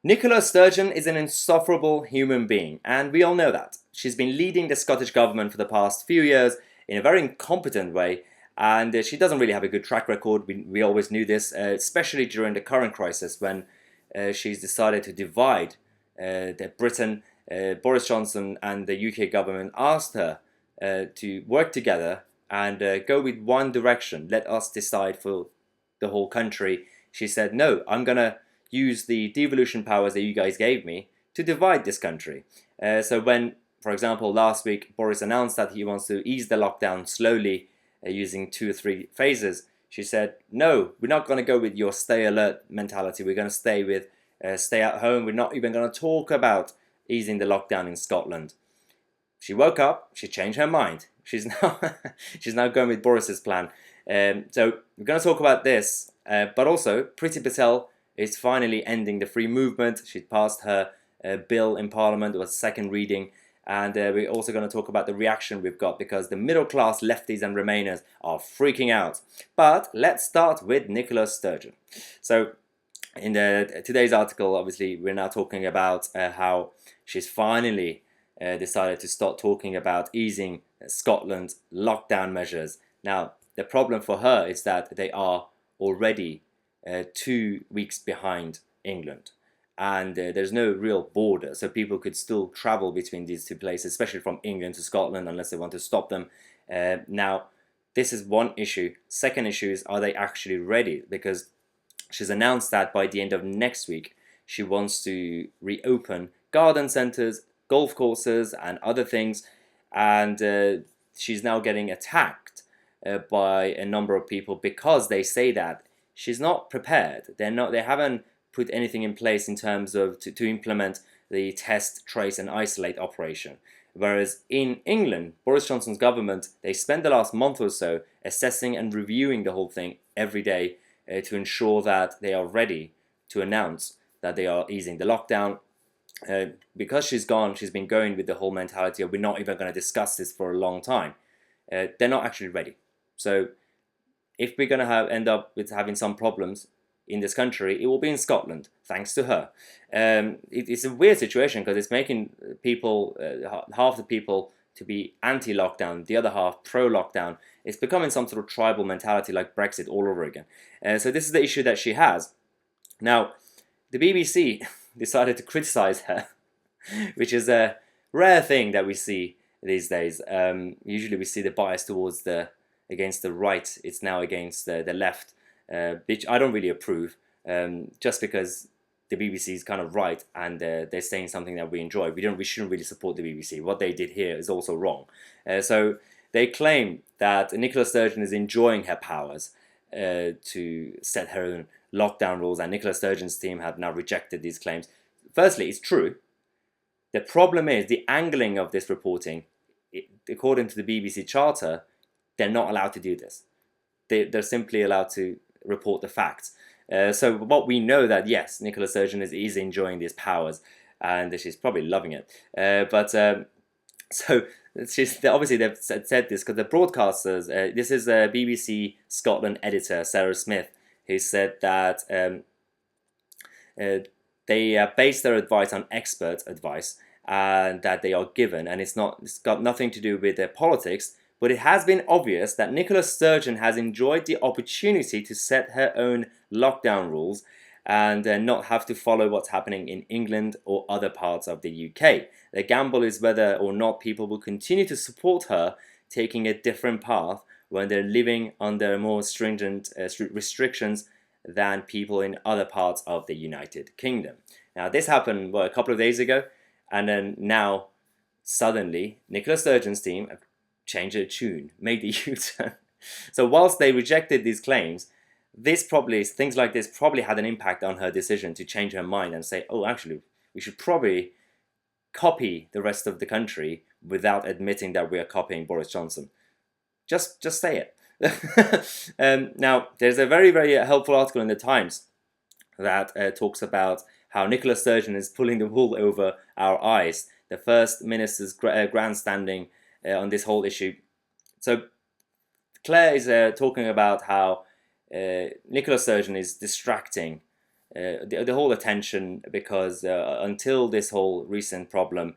Nicola Sturgeon is an insufferable human being, and we all know that. She's been leading the Scottish government for the past few years in a very incompetent way, and she doesn't really have a good track record. We always knew this, especially during the current crisis when she's decided to divide Britain. Boris Johnson and the UK government asked her to work together and go with one direction. Let us decide for the whole country. She said, no, I'm going to use the devolution powers that you guys gave me to divide this country. So when, for example, last week Boris announced that he wants to ease the lockdown slowly using 2 or 3 phases, she said, no, we're not going to go with your stay alert mentality. We're going to stay with stay at home. We're not even going to talk about easing the lockdown in Scotland. She woke up, she changed her mind. She's now going with Boris's plan. So we're going to talk about this, but also Priti Patel is finally ending the free movement. She passed her bill in Parliament. It was a second reading. And we're also going to talk about the reaction we've got because the middle class lefties and Remainers are freaking out. But let's start with Nicola Sturgeon. So in today's article, obviously, we're now talking about how she's finally decided to start talking about easing Scotland's lockdown measures. Now, the problem for her is that they are already 2 weeks behind England, and there's no real border, so people could still travel between these two places, especially from England to Scotland, unless they want to stop them. Now, this is one issue. Second issue is, are they actually ready? Because she's announced that by the end of next week, she wants to reopen garden centres, golf courses, and other things, and she's now getting attacked by a number of people because they say that she's not prepared. They haven't put anything in place in terms of to implement the test, trace, and isolate operation. Whereas in England, Boris Johnson's government, they spent the last month or so assessing and reviewing the whole thing every day to ensure that they are ready to announce that they are easing the lockdown. Because she's been going with the whole mentality of we're not even going to discuss this for a long time. They're not actually ready. So if we're going to end up with having some problems in this country, it will be in Scotland, thanks to her. It's a weird situation because it's making people, half the people to be anti-lockdown, the other half pro-lockdown. It's becoming some sort of tribal mentality like Brexit all over again. So this is the issue that she has. Now, the BBC decided to criticize her, which is a rare thing that we see these days. Usually we see the bias towards against the right. It's now against the left, which I don't really approve, just because the BBC is kind of right and they're saying something that we enjoy. We shouldn't really support the BBC. What they did here is also wrong. So they claim that Nicola Sturgeon is enjoying her powers to set her own lockdown rules, and Nicola Sturgeon's team have now rejected these claims. Firstly, it's true. The problem is the angling of this reporting. According to the BBC Charter, they're not allowed to do this. They're simply allowed to report the facts. So what we know that, yes, Nicola Sturgeon is enjoying these powers, and she's probably loving it. So obviously they've said this because the broadcasters, this is a BBC Scotland editor, Sarah Smith, who said that they base their advice on expert advice that they are given, and it's got nothing to do with their politics. But it has been obvious that Nicola Sturgeon has enjoyed the opportunity to set her own lockdown rules and not have to follow what's happening in England or other parts of the UK. The gamble is whether or not people will continue to support her taking a different path when they're living under more stringent restrictions than people in other parts of the United Kingdom. Now, this happened a couple of days ago, and then now suddenly Nicola Sturgeon's team have changed their tune, made the U-turn. So whilst they rejected these claims, things like this probably had an impact on her decision to change her mind and say, oh, actually, we should probably copy the rest of the country without admitting that we are copying Boris Johnson. Just say it. Now, there's a very, very helpful article in the Times that talks about how Nicola Sturgeon is pulling the wool over our eyes. The First Minister's grandstanding on this whole issue. So Claire is talking about how Nicola Sturgeon is distracting the whole attention, because until this whole recent problem,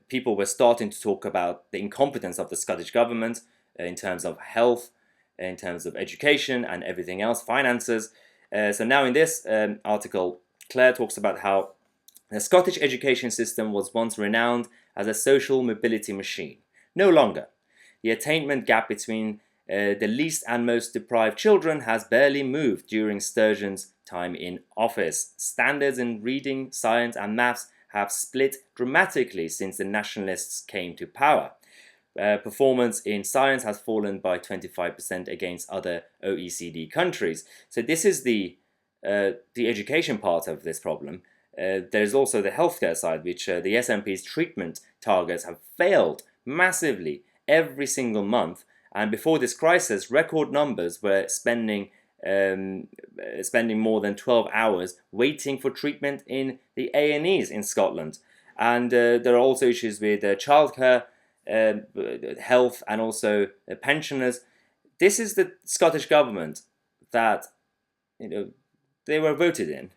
people were starting to talk about the incompetence of the Scottish government in terms of health, in terms of education and everything else, finances. So now in this article, Claire talks about how the Scottish education system was once renowned as a social mobility machine. No longer. The attainment gap between the least and most deprived children has barely moved during Sturgeon's time in office. Standards in reading, science and maths have split dramatically since the nationalists came to power. Performance in science has fallen by 25% against other OECD countries. So this is the education part of this problem. There's also the healthcare side, which the SNP's treatment targets have failed massively every single month. And before this crisis, record numbers were spending more than 12 hours waiting for treatment in the A&Es in Scotland. And there are also issues with childcare, health, and also pensioners. This is the Scottish government that they were voted in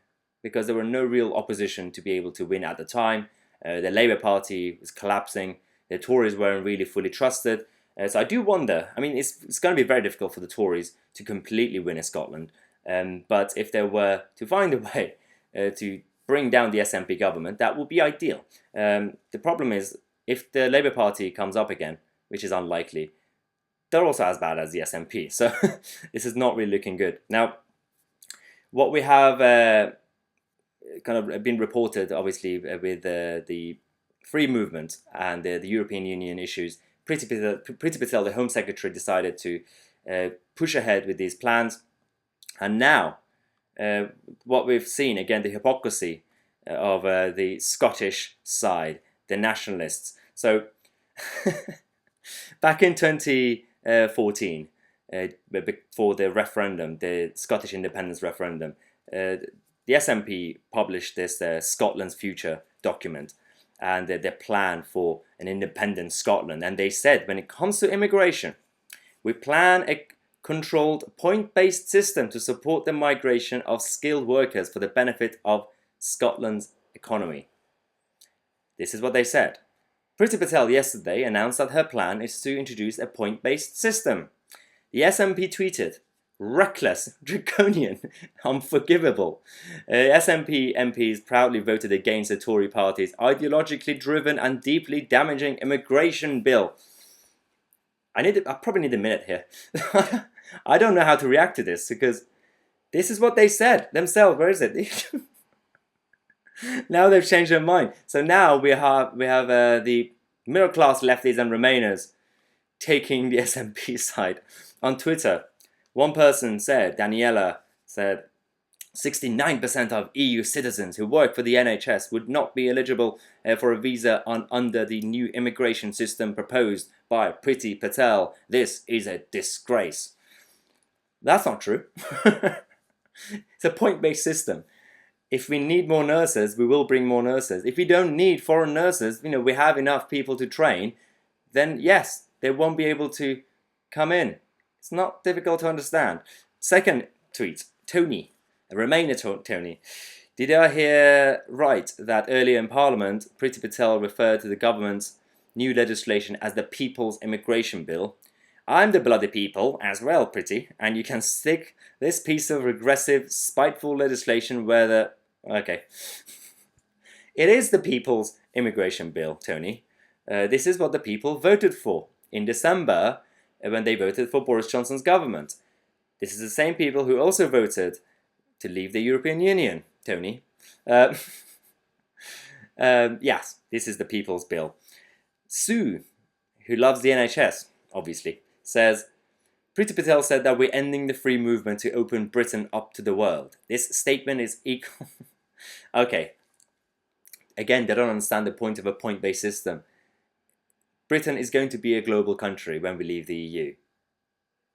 because there were no real opposition to be able to win at the time. The Labour Party was collapsing. The Tories weren't really fully trusted. So I do wonder, I mean, it's going to be very difficult for the Tories to completely win in Scotland. But if they were to find a way to bring down the SNP government, that would be ideal. The problem is, if the Labour Party comes up again, which is unlikely, they're also as bad as the SNP. So this is not really looking good. Now, what we have kind of been reported, obviously, with the free movement and the European Union issues, Priti Patel, the Home Secretary, decided to push ahead with these plans. And now, what we've seen, again, the hypocrisy of the Scottish side, the nationalists. So, back in 2014, before the referendum, the Scottish independence referendum, the SNP published this Scotland's Future document and their plan for an independent Scotland. And they said, when it comes to immigration, we plan a controlled point-based system to support the migration of skilled workers for the benefit of Scotland's economy. This is what they said. Priti Patel yesterday announced that her plan is to introduce a point-based system. The SNP tweeted, "Reckless, draconian, unforgivable." SNP MPs proudly voted against the Tory party's ideologically driven and deeply damaging immigration bill. I probably need a minute here. I don't know how to react to this, because this is what they said themselves. Where is it? Now they've changed their mind. So now we have the middle class lefties and Remainers taking the SNP side. On Twitter, one person said, Daniela said, 69% of EU citizens who work for the NHS would not be eligible for a visa under the new immigration system proposed by Priti Patel. This is a disgrace. That's not true. It's a point-based system. If we need more nurses, we will bring more nurses. If we don't need foreign nurses, we have enough people to train, then yes, they won't be able to come in. It's not difficult to understand. Second tweet, Tony, a Remainer Tony. Did I hear right that earlier in Parliament, Priti Patel referred to the government's new legislation as the People's Immigration Bill? I'm the bloody people as well, Priti, and you can stick this piece of regressive, spiteful legislation where the... Okay. It is the People's Immigration Bill, Tony. This is what the people voted for in December when they voted for Boris Johnson's government. This is the same people who also voted to leave the European Union, Tony. Yes, this is the People's Bill. Sue, who loves the NHS, obviously, says, Priti Patel said that we're ending the free movement to open Britain up to the world. This statement is equal... Okay. Again, they don't understand the point of a point-based system. Britain is going to be a global country when we leave the EU.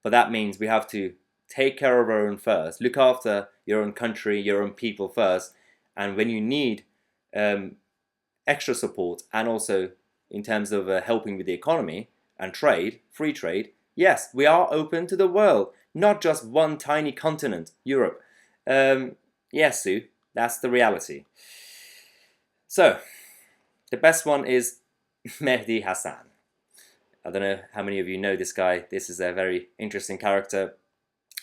But that means we have to take care of our own first. Look after your own country, your own people first. And when you need extra support, and also in terms of helping with the economy and trade, free trade, yes, we are open to the world, not just one tiny continent, Europe. Yes, Sue, that's the reality. So, the best one is Mehdi Hassan. I don't know how many of you know this guy. This is a very interesting character,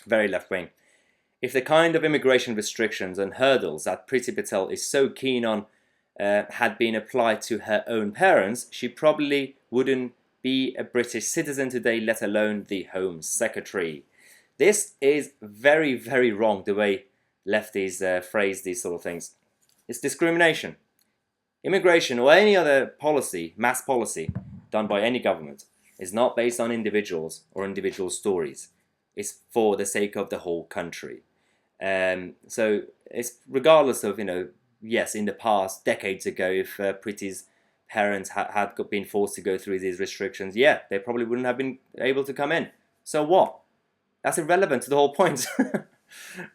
very left wing. If the kind of immigration restrictions and hurdles that Priti Patel is so keen on had been applied to her own parents, she probably wouldn't be a British citizen today, let alone the Home Secretary. This is very, very wrong, the way lefties phrase these sort of things. It's discrimination. Immigration or any other policy, mass policy, done by any government is not based on individuals or individual stories. It's for the sake of the whole country. So it's regardless of, yes, in the past, decades ago, if Priti's parents had been forced to go through these restrictions, yeah, they probably wouldn't have been able to come in. So what? That's irrelevant to the whole point.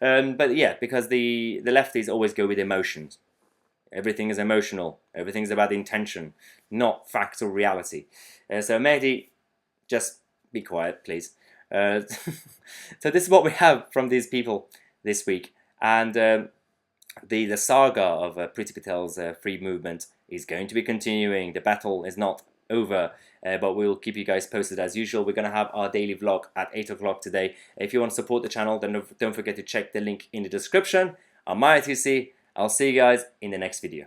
But yeah, because the lefties always go with emotions. Everything is emotional. Everything's about intention, not fact or reality. So Mehdi, just be quiet, please. So this is what we have from these people this week. And the saga of Priti Patel's free movement is going to be continuing. The battle is not over, but we'll keep you guys posted as usual. We're going to have our daily vlog at 8 o'clock today. If you want to support the channel, then don't forget to check the link in the description. I'm Tousi. I'll see you guys in the next video.